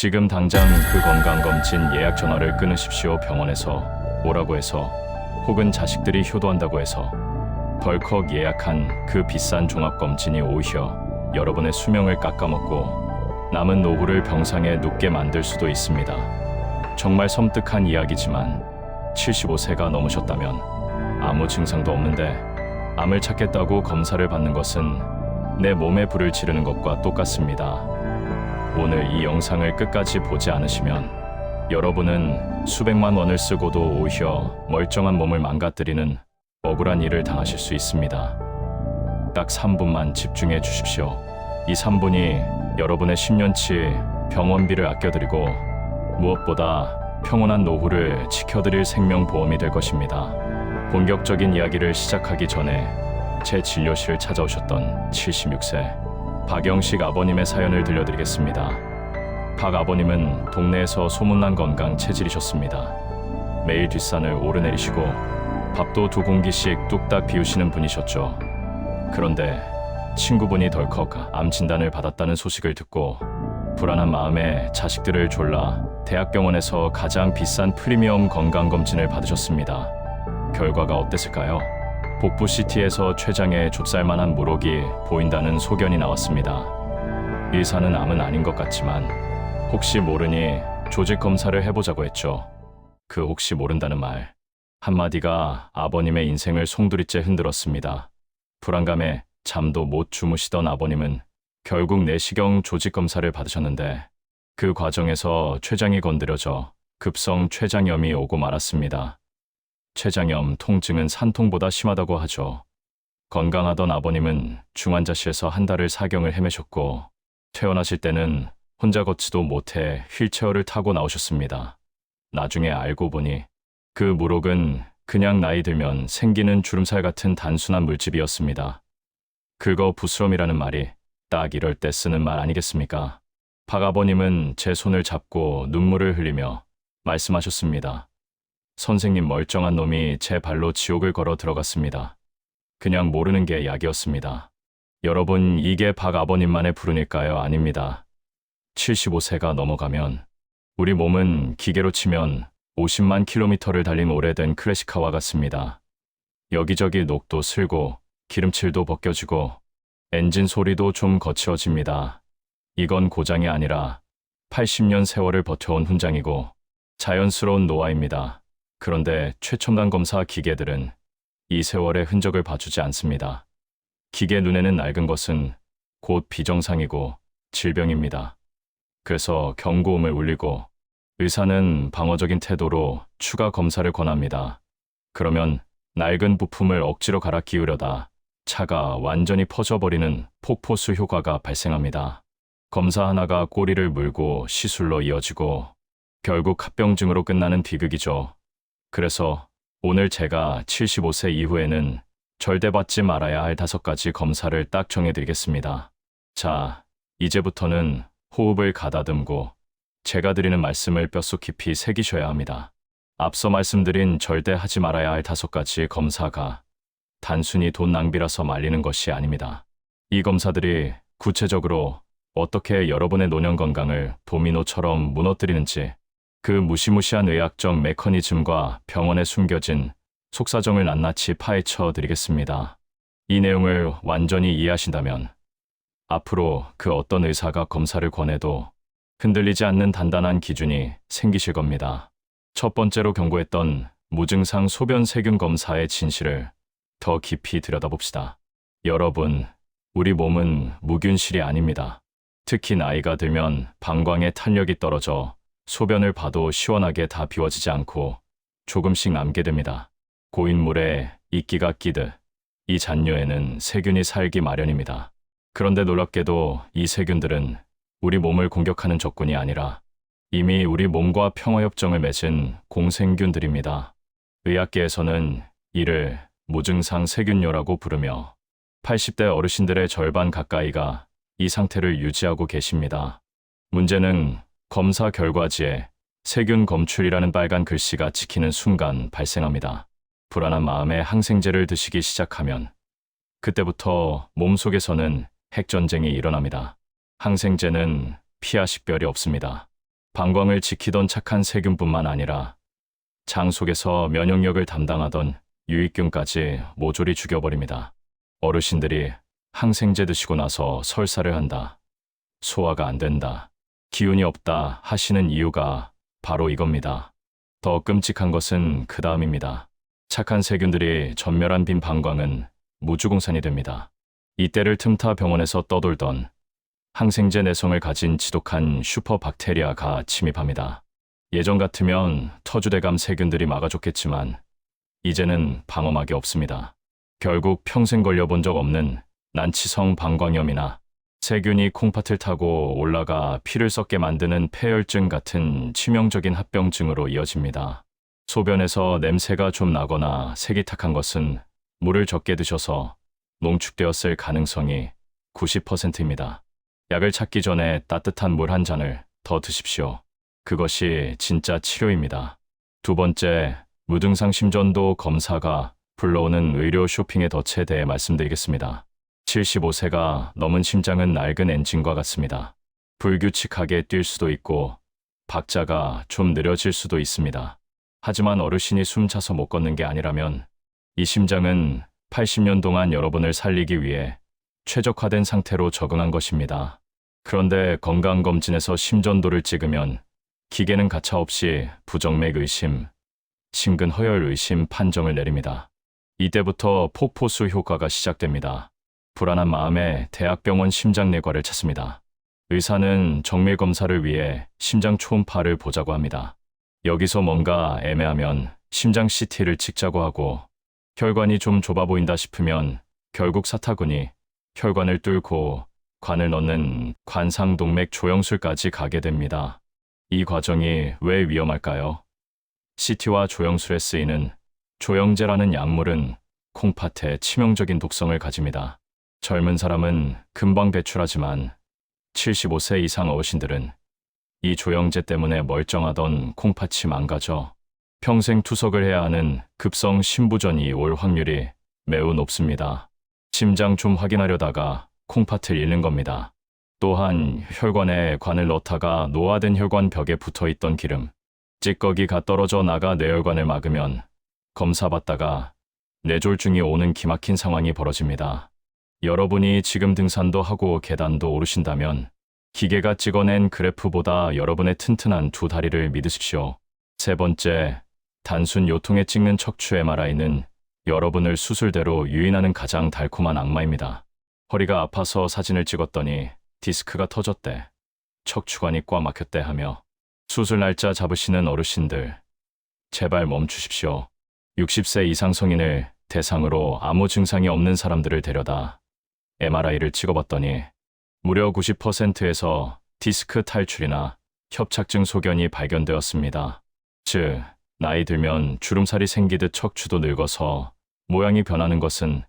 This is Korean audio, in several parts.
지금 당장 그 건강검진 예약 전화를 끊으십시오. 병원에서 오라고 해서 혹은 자식들이 효도한다고 해서 덜컥 예약한 그 비싼 종합검진이 오히려 여러분의 수명을 깎아먹고 남은 노후를 병상에 눕게 만들 수도 있습니다. 정말 섬뜩한 이야기지만 75세가 넘으셨다면 아무 증상도 없는데 암을 찾겠다고 검사를 받는 것은 내 몸에 불을 지르는 것과 똑같습니다. 오늘 이 영상을 끝까지 보지 않으시면 여러분은 수백만 원을 쓰고도 오히려 멀쩡한 몸을 망가뜨리는 억울한 일을 당하실 수 있습니다. 딱 3분만 집중해 주십시오. 이 3분이 여러분의 10년치 병원비를 아껴드리고 무엇보다 평온한 노후를 지켜드릴 생명보험이 될 것입니다. 본격적인 이야기를 시작하기 전에 제 진료실 찾아오셨던 76세 박영식 아버님의 사연을 들려드리겠습니다. 박 아버님은 동네에서 소문난 건강 체질이셨습니다. 매일 뒷산을 오르내리시고 밥도 2공기씩 뚝딱 비우시는 분이셨죠. 그런데 친구분이 덜컥 암 진단을 받았다는 소식을 듣고 불안한 마음에 자식들을 졸라 대학병원에서 가장 비싼 프리미엄 건강검진을 받으셨습니다. 결과가 어땠을까요? 복부 CT에서 췌장에 좁쌀만한 물혹이 보인다는 소견이 나왔습니다. 의사는 암은 아닌 것 같지만 혹시 모르니 조직 검사를 해보자고 했죠. 그 혹시 모른다는 말 한마디가 아버님의 인생을 송두리째 흔들었습니다. 불안감에 잠도 못 주무시던 아버님은 결국 내시경 조직 검사를 받으셨는데 그 과정에서 췌장이 건드려져 급성 췌장염이 오고 말았습니다. 췌장염 통증은 산통보다 심하다고 하죠. 건강하던 아버님은 중환자실에서 한 달을 사경을 헤매셨고 퇴원하실 때는 혼자 걷지도 못해 휠체어를 타고 나오셨습니다. 나중에 알고 보니 그 물혹은 그냥 나이 들면 생기는 주름살 같은 단순한 물집이었습니다. 긁어 부스럼이라는 말이 딱 이럴 때 쓰는 말 아니겠습니까? 박 아버님은 제 손을 잡고 눈물을 흘리며 말씀하셨습니다. 선생님 멀쩡한 놈이 제 발로 지옥을 걸어 들어갔습니다. 그냥 모르는 게 약이었습니다. 여러분, 이게 박 아버님만의 불운일까요? 아닙니다. 75세가 넘어가면 우리 몸은 기계로 치면 50만 킬로미터를 달린 오래된 클래식카와 같습니다. 여기저기 녹도 슬고 기름칠도 벗겨지고 엔진 소리도 좀 거칠어집니다. 이건 고장이 아니라 80년 세월을 버텨온 훈장이고 자연스러운 노화입니다. 그런데 최첨단 검사 기계들은 이 세월의 흔적을 봐주지 않습니다. 기계 눈에는 낡은 것은 곧 비정상이고 질병입니다. 그래서 경고음을 울리고 의사는 방어적인 태도로 추가 검사를 권합니다. 그러면 낡은 부품을 억지로 갈아 끼우려다 차가 완전히 퍼져버리는 폭포수 효과가 발생합니다. 검사 하나가 꼬리를 물고 시술로 이어지고 결국 합병증으로 끝나는 비극이죠. 그래서 오늘 제가 75세 이후에는 절대 받지 말아야 할 5가지 검사를 딱 정해드리겠습니다. 자, 이제부터는 호흡을 가다듬고 제가 드리는 말씀을 뼛속 깊이 새기셔야 합니다. 앞서 말씀드린 절대 하지 말아야 할 5가지 검사가 단순히 돈 낭비라서 말리는 것이 아닙니다. 이 검사들이 구체적으로 어떻게 여러분의 노년 건강을 도미노처럼 무너뜨리는지 그 무시무시한 의학적 메커니즘과 병원에 숨겨진 속사정을 낱낱이 파헤쳐 드리겠습니다. 이 내용을 완전히 이해하신다면 앞으로 그 어떤 의사가 검사를 권해도 흔들리지 않는 단단한 기준이 생기실 겁니다. 첫 번째로 경고했던 무증상 소변 세균 검사의 진실을 더 깊이 들여다봅시다. 여러분, 우리 몸은 무균실이 아닙니다. 특히 나이가 들면 방광의 탄력이 떨어져 소변을 봐도 시원하게 다 비워지지 않고 조금씩 남게 됩니다. 고인 물에 이끼가 끼듯 이 잔뇨에는 세균이 살기 마련입니다. 그런데 놀랍게도 이 세균들은 우리 몸을 공격하는 적군이 아니라 이미 우리 몸과 평화협정을 맺은 공생균들입니다. 의학계에서는 이를 무증상 세균뇨라고 부르며 80대 어르신들의 절반 가까이가 이 상태를 유지하고 계십니다. 문제는 검사 결과지에 세균 검출이라는 빨간 글씨가 찍히는 순간 발생합니다. 불안한 마음에 항생제를 드시기 시작하면 그때부터 몸속에서는 핵전쟁이 일어납니다. 항생제는 피하 식별이 없습니다. 방광을 지키던 착한 세균뿐만 아니라 장 속에서 면역력을 담당하던 유익균까지 모조리 죽여버립니다. 어르신들이 항생제 드시고 나서 설사를 한다, 소화가 안 된다, 기운이 없다 하시는 이유가 바로 이겁니다. 더 끔찍한 것은 그 다음입니다. 착한 세균들이 전멸한 빈 방광은 무주공산이 됩니다. 이때를 틈타 병원에서 떠돌던 항생제 내성을 가진 지독한 슈퍼박테리아가 침입합니다. 예전 같으면 터주대감 세균들이 막아줬겠지만 이제는 방어막이 없습니다. 결국 평생 걸려본 적 없는 난치성 방광염이나 세균이 콩팥을 타고 올라가 피를 썩게 만드는 폐혈증 같은 치명적인 합병증으로 이어집니다. 소변에서 냄새가 좀 나거나 색이 탁한 것은 물을 적게 드셔서 농축되었을 가능성이 90%입니다. 약을 찾기 전에 따뜻한 물 한 잔을 더 드십시오. 그것이 진짜 치료입니다. 두 번째, 무증상 심전도 검사가 불러오는 의료 쇼핑의 덫에 대해 말씀드리겠습니다. 75세가 넘은 심장은 낡은 엔진과 같습니다. 불규칙하게 뛸 수도 있고 박자가 좀 느려질 수도 있습니다. 하지만 어르신이 숨차서 못 걷는 게 아니라면 이 심장은 80년 동안 여러분을 살리기 위해 최적화된 상태로 적응한 것입니다. 그런데 건강검진에서 심전도를 찍으면 기계는 가차없이 부정맥 의심, 심근 허혈 의심 판정을 내립니다. 이때부터 폭포수 효과가 시작됩니다. 불안한 마음에 대학병원 심장내과를 찾습니다. 의사는 정밀 검사를 위해 심장 초음파를 보자고 합니다. 여기서 뭔가 애매하면 심장 CT를 찍자고 하고, 혈관이 좀 좁아 보인다 싶으면 결국 사타구니, 혈관을 뚫고 관을 넣는 관상동맥 조영술까지 가게 됩니다. 이 과정이 왜 위험할까요? CT와 조영술에 쓰이는 조영제라는 약물은 콩팥에 치명적인 독성을 가집니다. 젊은 사람은 금방 배출하지만 75세 이상 어르신들은 이 조영제 때문에 멀쩡하던 콩팥이 망가져 평생 투석을 해야 하는 급성 심부전이 올 확률이 매우 높습니다. 심장 좀 확인하려다가 콩팥을 잃는 겁니다. 또한 혈관에 관을 넣다가 노화된 혈관 벽에 붙어있던 기름, 찌꺼기가 떨어져 나가 뇌혈관을 막으면 검사받다가 뇌졸중이 오는 기막힌 상황이 벌어집니다. 여러분이 지금 등산도 하고 계단도 오르신다면 기계가 찍어낸 그래프보다 여러분의 튼튼한 두 다리를 믿으십시오. 세 번째, 단순 요통에 찍는 척추 MRI는 여러분을 수술대로 유인하는 가장 달콤한 악마입니다. 허리가 아파서 사진을 찍었더니 디스크가 터졌대, 척추관이 꽉 막혔대 하며 수술 날짜 잡으시는 어르신들, 제발 멈추십시오. 60세 이상 성인을 대상으로 아무 증상이 없는 사람들을 데려다 MRI를 찍어봤더니 무려 90%에서 디스크 탈출이나 협착증 소견이 발견되었습니다. 즉, 나이 들면 주름살이 생기듯 척추도 늙어서 모양이 변하는 것은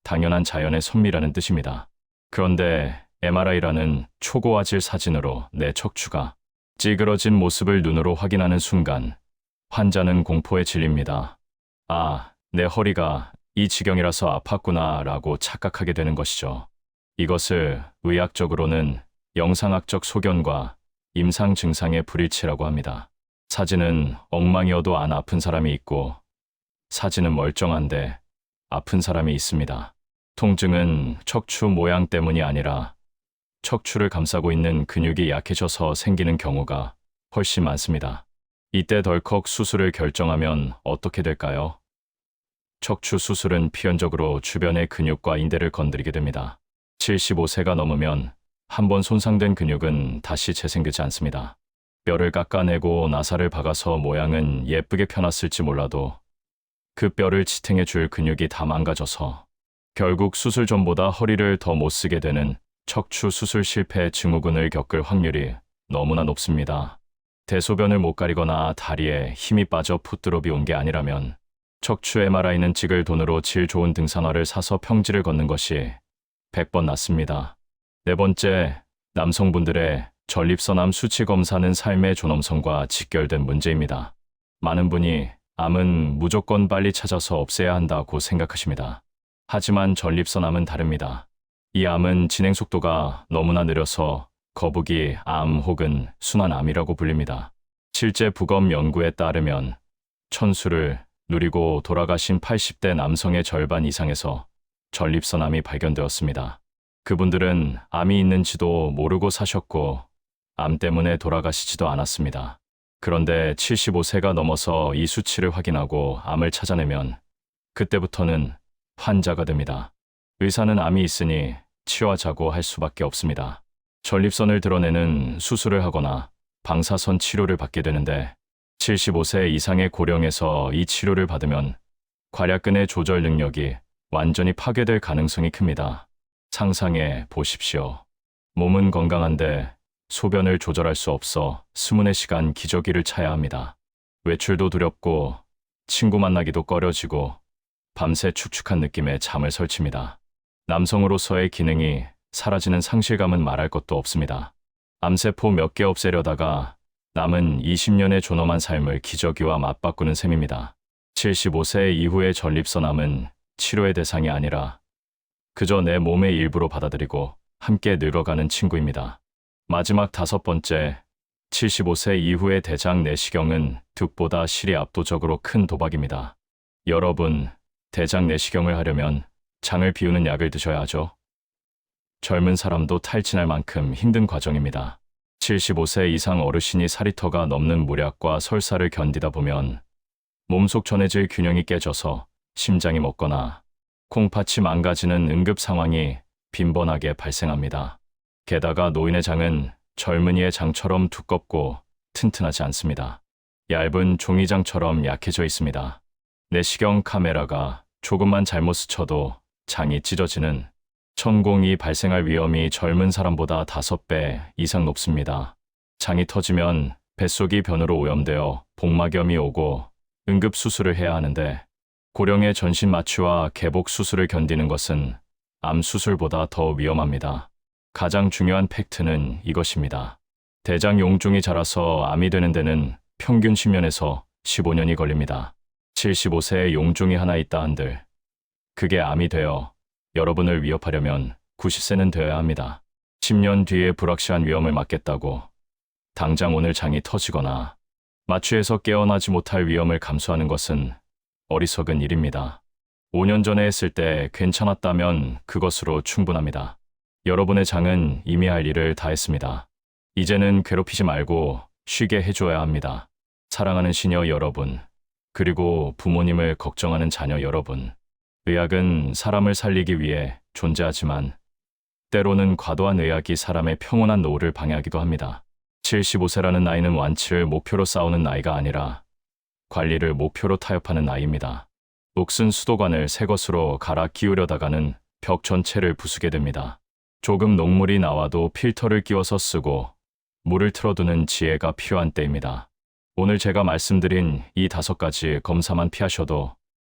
당연한 자연의 섭리라는 뜻입니다. 그런데 MRI라는 초고화질 사진으로 내 척추가 찌그러진 모습을 눈으로 확인하는 순간 환자는 공포에 질립니다. 아, 내 허리가 이 지경이라서 아팠구나 라고 착각하게 되는 것이죠. 이것을 의학적으로는 영상학적 소견과 임상 증상의 불일치라고 합니다. 사진은 엉망이어도 안 아픈 사람이 있고 사진은 멀쩡한데 아픈 사람이 있습니다. 통증은 척추 모양 때문이 아니라 척추를 감싸고 있는 근육이 약해져서 생기는 경우가 훨씬 많습니다. 이때 덜컥 수술을 결정하면 어떻게 될까요? 척추 수술은 필연적으로 주변의 근육과 인대를 건드리게 됩니다. 75세가 넘으면 한번 손상된 근육은 다시 재생되지 않습니다. 뼈를 깎아내고 나사를 박아서 모양은 예쁘게 펴놨을지 몰라도 그 뼈를 지탱해 줄 근육이 다 망가져서 결국 수술 전보다 허리를 더 못 쓰게 되는 척추 수술 실패 증후군을 겪을 확률이 너무나 높습니다. 대소변을 못 가리거나 다리에 힘이 빠져 풋드롭이 온 게 아니라면 척추 MRI는 찍을 돈으로 질 좋은 등산화를 사서 평지를 걷는 것이 100번 낫습니다. 네 번째, 남성분들의 전립선암 수치 검사는 삶의 존엄성과 직결된 문제입니다. 많은 분이 암은 무조건 빨리 찾아서 없애야 한다고 생각하십니다. 하지만 전립선암은 다릅니다. 이 암은 진행 속도가 너무나 느려서 거북이 암 혹은 순환암이라고 불립니다. 실제 부검 연구에 따르면 천수를 누리고 돌아가신 80대 남성의 절반 이상에서 전립선암이 발견되었습니다. 그분들은 암이 있는지도 모르고 사셨고 암 때문에 돌아가시지도 않았습니다. 그런데 75세가 넘어서 이 수치를 확인하고 암을 찾아내면 그때부터는 환자가 됩니다. 의사는 암이 있으니 치료하자고 할 수밖에 없습니다. 전립선을 드러내는 수술을 하거나 방사선 치료를 받게 되는데 75세 이상의 고령에서 이 치료를 받으면 괄약근의 조절 능력이 완전히 파괴될 가능성이 큽니다. 상상해 보십시오. 몸은 건강한데 소변을 조절할 수 없어 스문의 시간 기저귀를 차야 합니다. 외출도 두렵고 친구 만나기도 꺼려지고 밤새 축축한 느낌에 잠을 설칩니다. 남성으로서의 기능이 사라지는 상실감은 말할 것도 없습니다. 암세포 몇 개 없애려다가 남은 20년의 존엄한 삶을 기저귀와 맞바꾸는 셈입니다. 75세 이후의 전립선암은 치료의 대상이 아니라 그저 내 몸의 일부로 받아들이고 함께 늙어가는 친구입니다. 마지막 5번째, 75세 이후의 대장 내시경은 득보다 실이 압도적으로 큰 도박입니다. 여러분, 대장 내시경을 하려면 장을 비우는 약을 드셔야 하죠. 젊은 사람도 탈진할 만큼 힘든 과정입니다. 75세 이상 어르신이 4리터가 넘는 물약과 설사를 견디다 보면 몸속 전해질 균형이 깨져서 심장이 멎거나 콩팥이 망가지는 응급 상황이 빈번하게 발생합니다. 게다가 노인의 장은 젊은이의 장처럼 두껍고 튼튼하지 않습니다. 얇은 종이장처럼 약해져 있습니다. 내시경 카메라가 조금만 잘못 스쳐도 장이 찢어지는 천공이 발생할 위험이 젊은 사람보다 5배 이상 높습니다. 장이 터지면 뱃속이 변으로 오염되어 복막염이 오고 응급 수술을 해야 하는데 고령의 전신 마취와 개복 수술을 견디는 것은 암 수술보다 더 위험합니다. 가장 중요한 팩트는 이것입니다. 대장 용종이 자라서 암이 되는 데는 평균 10년에서 15년이 걸립니다. 75세에 용종이 하나 있다 한들 그게 암이 되어 여러분을 위협하려면 90세는 되어야 합니다. 10년 뒤에 불확실한 위험을 막겠다고 당장 오늘 장이 터지거나 마취에서 깨어나지 못할 위험을 감수하는 것은 어리석은 일입니다. 5년 전에 했을 때 괜찮았다면 그것으로 충분합니다. 여러분의 장은 이미 할 일을 다 했습니다. 이제는 괴롭히지 말고 쉬게 해줘야 합니다. 사랑하는 시녀 여러분, 그리고 부모님을 걱정하는 자녀 여러분. 의학은 사람을 살리기 위해 존재하지만 때로는 과도한 의학이 사람의 평온한 노후를 방해하기도 합니다. 75세라는 나이는 완치를 목표로 싸우는 나이가 아니라 관리를 목표로 타협하는 나이입니다. 녹슨 수도관을 새 것으로 갈아 끼우려다가는 벽 전체를 부수게 됩니다. 조금 녹물이 나와도 필터를 끼워서 쓰고 물을 틀어두는 지혜가 필요한 때입니다. 오늘 제가 말씀드린 이 5가지 검사만 피하셔도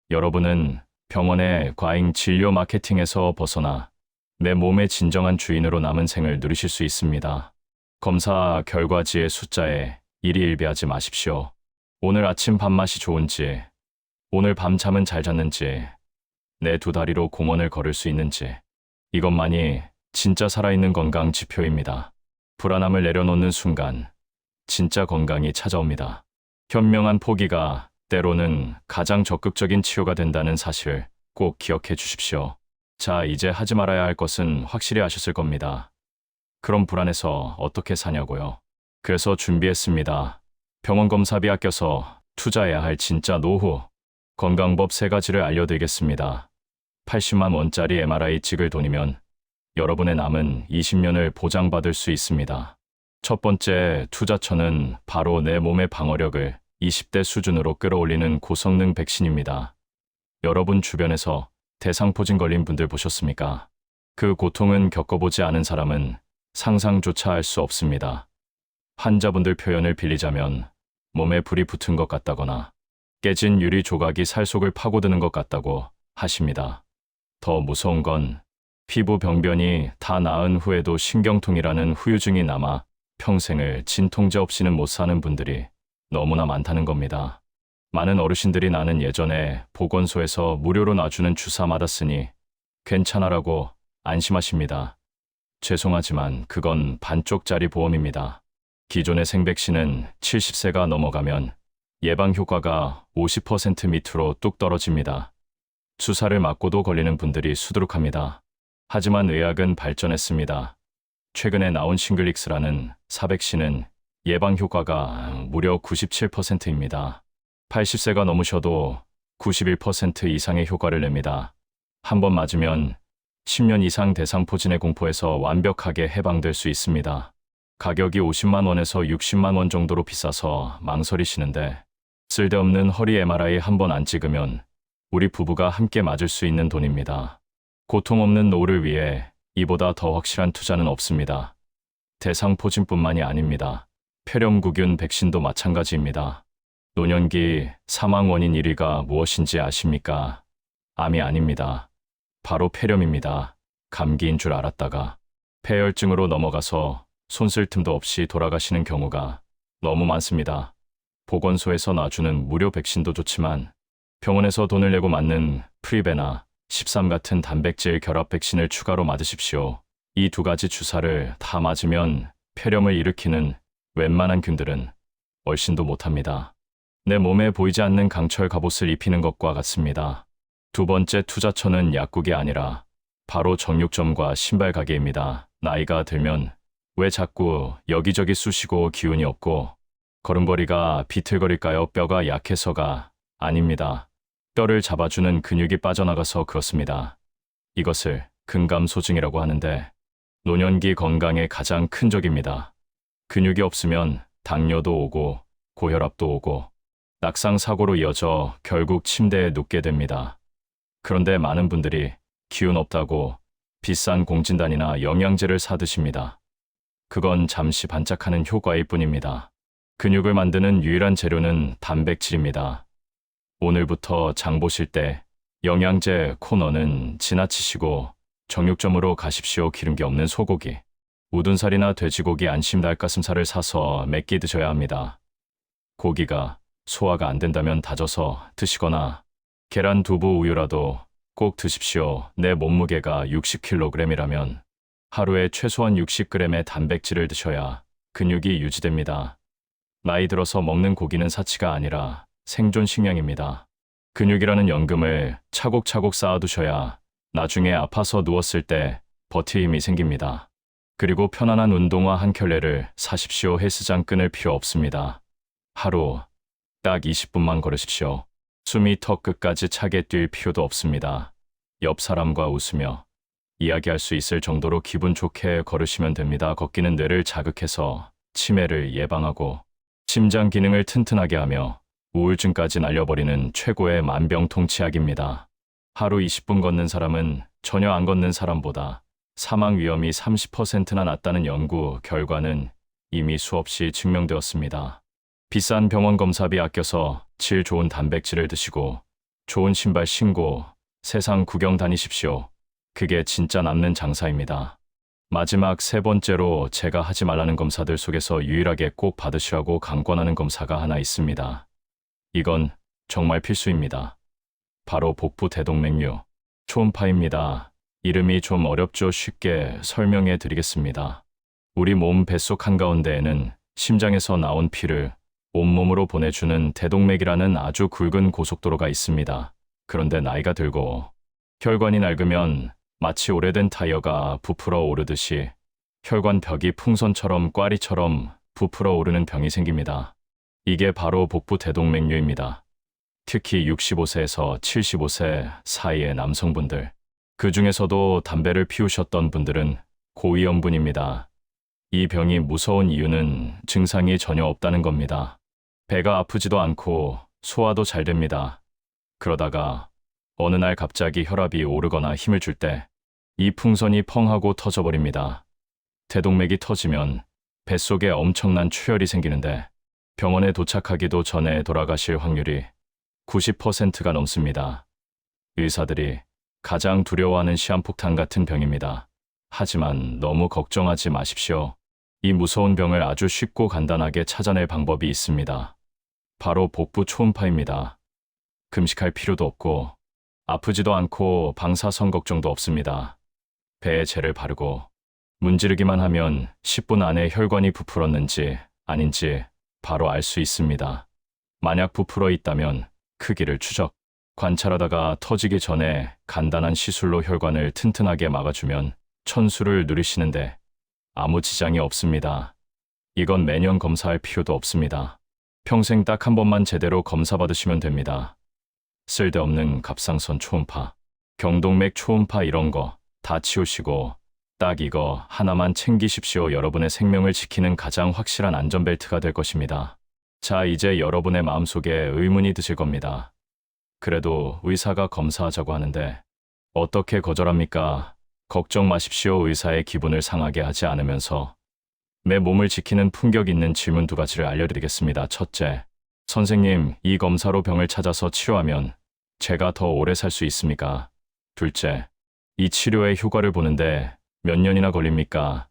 여러분은 병원의 과잉 진료 마케팅에서 벗어나 내 몸의 진정한 주인으로 남은 생을 누리실 수 있습니다. 검사 결과지의 숫자에 일희일비하지 마십시오. 오늘 아침 밥맛이 좋은지, 오늘 밤잠은 잘 잤는지, 내 2다리로 공원을 걸을 수 있는지, 이것만이 진짜 살아있는 건강 지표입니다. 불안함을 내려놓는 순간 진짜 건강이 찾아옵니다. 현명한 포기가 때로는 가장 적극적인 치료가 된다는 사실 꼭 기억해 주십시오. 자, 이제 하지 말아야 할 것은 확실히 아셨을 겁니다. 그럼 불안해서 어떻게 사냐고요? 그래서 준비했습니다. 병원 검사비 아껴서 투자해야 할 진짜 노후. 건강법 3가지를 알려드리겠습니다. 80만 원짜리 MRI 찍을 돈이면 여러분의 남은 20년을 보장받을 수 있습니다. 첫 번째 투자처는 바로 내 몸의 방어력을 20대 수준으로 끌어올리는 고성능 백신입니다. 여러분 주변에서 대상포진 걸린 분들 보셨습니까? 그 고통은 겪어보지 않은 사람은 상상조차 할 수 없습니다. 환자분들 표현을 빌리자면 몸에 불이 붙은 것 같다거나 깨진 유리 조각이 살속을 파고드는 것 같다고 하십니다. 더 무서운 건 피부 병변이 다 나은 후에도 신경통이라는 후유증이 남아 평생을 진통제 없이는 못 사는 분들이 너무나 많다는 겁니다. 많은 어르신들이 나는 예전에 보건소에서 무료로 놔주는 주사 맞았으니 괜찮아라고 안심하십니다. 죄송하지만 그건 반쪽짜리 보험입니다. 기존의 생백신은 70세가 넘어가면 예방 효과가 50% 밑으로 뚝 떨어집니다. 주사를 맞고도 걸리는 분들이 수두룩합니다. 하지만 의학은 발전했습니다. 최근에 나온 싱글릭스라는 사백신은 예방 효과가 무려 97%입니다. 80세가 넘으셔도 91% 이상의 효과를 냅니다. 한 번 맞으면 10년 이상 대상포진의 공포에서 완벽하게 해방될 수 있습니다. 가격이 50만 원에서 60만 원 정도로 비싸서 망설이시는데 쓸데없는 허리 MRI 한 번 안 찍으면 우리 부부가 함께 맞을 수 있는 돈입니다. 고통 없는 노후를 위해 이보다 더 확실한 투자는 없습니다. 대상포진뿐만이 아닙니다. 폐렴구균 백신도 마찬가지입니다. 노년기 사망 원인 1위가 무엇인지 아십니까? 암이 아닙니다. 바로 폐렴입니다. 감기인 줄 알았다가 폐혈증으로 넘어가서 손 쓸 틈도 없이 돌아가시는 경우가 너무 많습니다. 보건소에서 놔주는 무료 백신도 좋지만 병원에서 돈을 내고 맞는 프리베나 13 같은 단백질 결합 백신을 추가로 맞으십시오. 이 두 가지 주사를 다 맞으면 폐렴을 일으키는 웬만한 균들은 얼씬도 못합니다. 내 몸에 보이지 않는 강철 갑옷을 입히는 것과 같습니다. 두 번째 투자처는 약국이 아니라 바로 정육점과 신발 가게입니다. 나이가 들면 왜 자꾸 여기저기 쑤시고 기운이 없고 걸음걸이가 비틀거릴까요? 뼈가 약해서가 아닙니다. 뼈를 잡아주는 근육이 빠져나가서 그렇습니다. 이것을 근감소증이라고 하는데 노년기 건강의 가장 큰 적입니다. 근육이 없으면 당뇨도 오고 고혈압도 오고 낙상 사고로 이어져 결국 침대에 눕게 됩니다. 그런데 많은 분들이 기운 없다고 비싼 공진단이나 영양제를 사 드십니다. 그건 잠시 반짝하는 효과일 뿐입니다. 근육을 만드는 유일한 재료는 단백질입니다. 오늘부터 장 보실 때 영양제 코너는 지나치시고 정육점으로 가십시오. 기름기 없는 소고기, 우둔살이나 돼지고기, 안심 닭가슴살을 사서 몇 끼 드셔야 합니다. 고기가 소화가 안 된다면 다져서 드시거나 계란, 두부, 우유라도 꼭 드십시오. 내 몸무게가 60kg이라면 하루에 최소한 60g의 단백질을 드셔야 근육이 유지됩니다. 나이 들어서 먹는 고기는 사치가 아니라 생존 식량입니다. 근육이라는 연금을 차곡차곡 쌓아두셔야 나중에 아파서 누웠을 때 버틸 힘이 생깁니다. 그리고 편안한 운동화 한 켤레를 사십시오. 헬스장 끊을 필요 없습니다. 하루 딱 20분만 걸으십시오. 숨이 턱 끝까지 차게 뛸 필요도 없습니다. 옆 사람과 웃으며 이야기할 수 있을 정도로 기분 좋게 걸으시면 됩니다. 걷기는 뇌를 자극해서 치매를 예방하고 심장 기능을 튼튼하게 하며 우울증까지 날려버리는 최고의 만병통치약입니다. 하루 20분 걷는 사람은 전혀 안 걷는 사람보다 사망 위험이 30%나 낮다는 연구 결과는 이미 수없이 증명되었습니다. 비싼 병원 검사비 아껴서 질 좋은 단백질을 드시고 좋은 신발 신고 세상 구경 다니십시오. 그게 진짜 남는 장사입니다. 마지막 세 번째로 제가 하지 말라는 검사들 속에서 유일하게 꼭 받으시라고 강권하는 검사가 하나 있습니다. 이건 정말 필수입니다. 바로 복부 대동맥류 초음파입니다. 이름이 좀 어렵죠? 쉽게 설명해 드리겠습니다. 우리 몸 뱃속 한가운데에는 심장에서 나온 피를 온몸으로 보내주는 대동맥이라는 아주 굵은 고속도로가 있습니다. 그런데 나이가 들고 혈관이 낡으면 마치 오래된 타이어가 부풀어 오르듯이 혈관 벽이 풍선처럼 꽈리처럼 부풀어 오르는 병이 생깁니다. 이게 바로 복부 대동맥류입니다. 특히 65세에서 75세 사이의 남성분들, 그 중에서도 담배를 피우셨던 분들은 고위험군입니다. 이 병이 무서운 이유는 증상이 전혀 없다는 겁니다. 배가 아프지도 않고 소화도 잘 됩니다. 그러다가 어느 날 갑자기 혈압이 오르거나 힘을 줄 때 이 풍선이 펑 하고 터져버립니다. 대동맥이 터지면 뱃속에 엄청난 출혈이 생기는데 병원에 도착하기도 전에 돌아가실 확률이 90%가 넘습니다. 의사들이 가장 두려워하는 시한폭탄 같은 병입니다. 하지만 너무 걱정하지 마십시오. 이 무서운 병을 아주 쉽고 간단하게 찾아낼 방법이 있습니다. 바로 복부 초음파입니다. 금식할 필요도 없고 아프지도 않고 방사선 걱정도 없습니다. 배에 젤을 바르고 문지르기만 하면 10분 안에 혈관이 부풀었는지 아닌지 바로 알 수 있습니다. 만약 부풀어 있다면 크기를 추적, 관찰하다가 터지기 전에 간단한 시술로 혈관을 튼튼하게 막아주면 천수를 누리시는데 아무 지장이 없습니다. 이건 매년 검사할 필요도 없습니다. 평생 딱 한 번만 제대로 검사받으시면 됩니다. 쓸데없는 갑상선 초음파, 경동맥 초음파 이런 거 다 치우시고 딱 이거 하나만 챙기십시오. 여러분의 생명을 지키는 가장 확실한 안전벨트가 될 것입니다. 자, 이제 여러분의 마음속에 의문이 드실 겁니다. 그래도 의사가 검사하자고 하는데 어떻게 거절합니까? 걱정 마십시오. 의사의 기분을 상하게 하지 않으면서 내 몸을 지키는 품격 있는 질문 2가지를 알려드리겠습니다. 첫째, 선생님, 이 검사로 병을 찾아서 치료하면 제가 더 오래 살 수 있습니까? 둘째, 이 치료의 효과를 보는데 몇 년이나 걸립니까?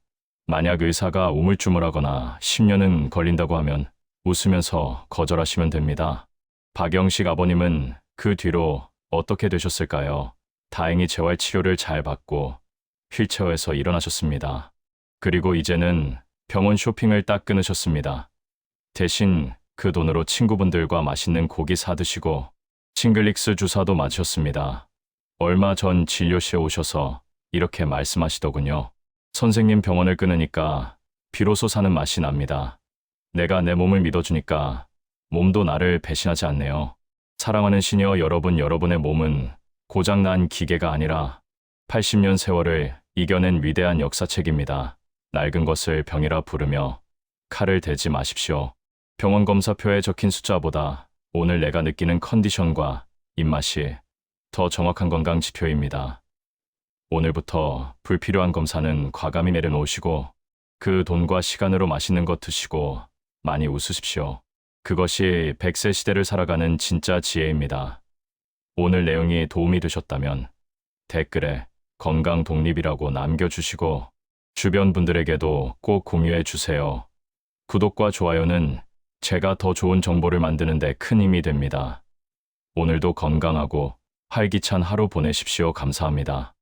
만약 의사가 우물쭈물하거나 10년은 걸린다고 하면 웃으면서 거절하시면 됩니다. 박영식 아버님은 그 뒤로 어떻게 되셨을까요? 다행히 재활치료를 잘 받고 휠체어에서 일어나셨습니다. 그리고 이제는 병원 쇼핑을 딱 끊으셨습니다. 대신 그 돈으로 친구분들과 맛있는 고기 사드시고 싱글릭스 주사도 맞으셨습니다. 얼마 전 진료실에 오셔서 이렇게 말씀하시더군요. 선생님, 병원을 끊으니까 비로소 사는 맛이 납니다. 내가 내 몸을 믿어주니까 몸도 나를 배신하지 않네요. 사랑하는 시니어 여러분, 여러분의 몸은 고장난 기계가 아니라 80년 세월을 이겨낸 위대한 역사책입니다. 낡은 것을 병이라 부르며 칼을 대지 마십시오. 병원 검사표에 적힌 숫자보다 오늘 내가 느끼는 컨디션과 입맛이 더 정확한 건강 지표입니다. 오늘부터 불필요한 검사는 과감히 내려놓으시고 그 돈과 시간으로 맛있는 것 드시고 많이 웃으십시오. 그것이 100세 시대를 살아가는 진짜 지혜입니다. 오늘 내용이 도움이 되셨다면 댓글에 건강 독립이라고 남겨주시고 주변 분들에게도 꼭 공유해 주세요. 구독과 좋아요는 제가 더 좋은 정보를 만드는 데 큰 힘이 됩니다. 오늘도 건강하고 활기찬 하루 보내십시오. 감사합니다.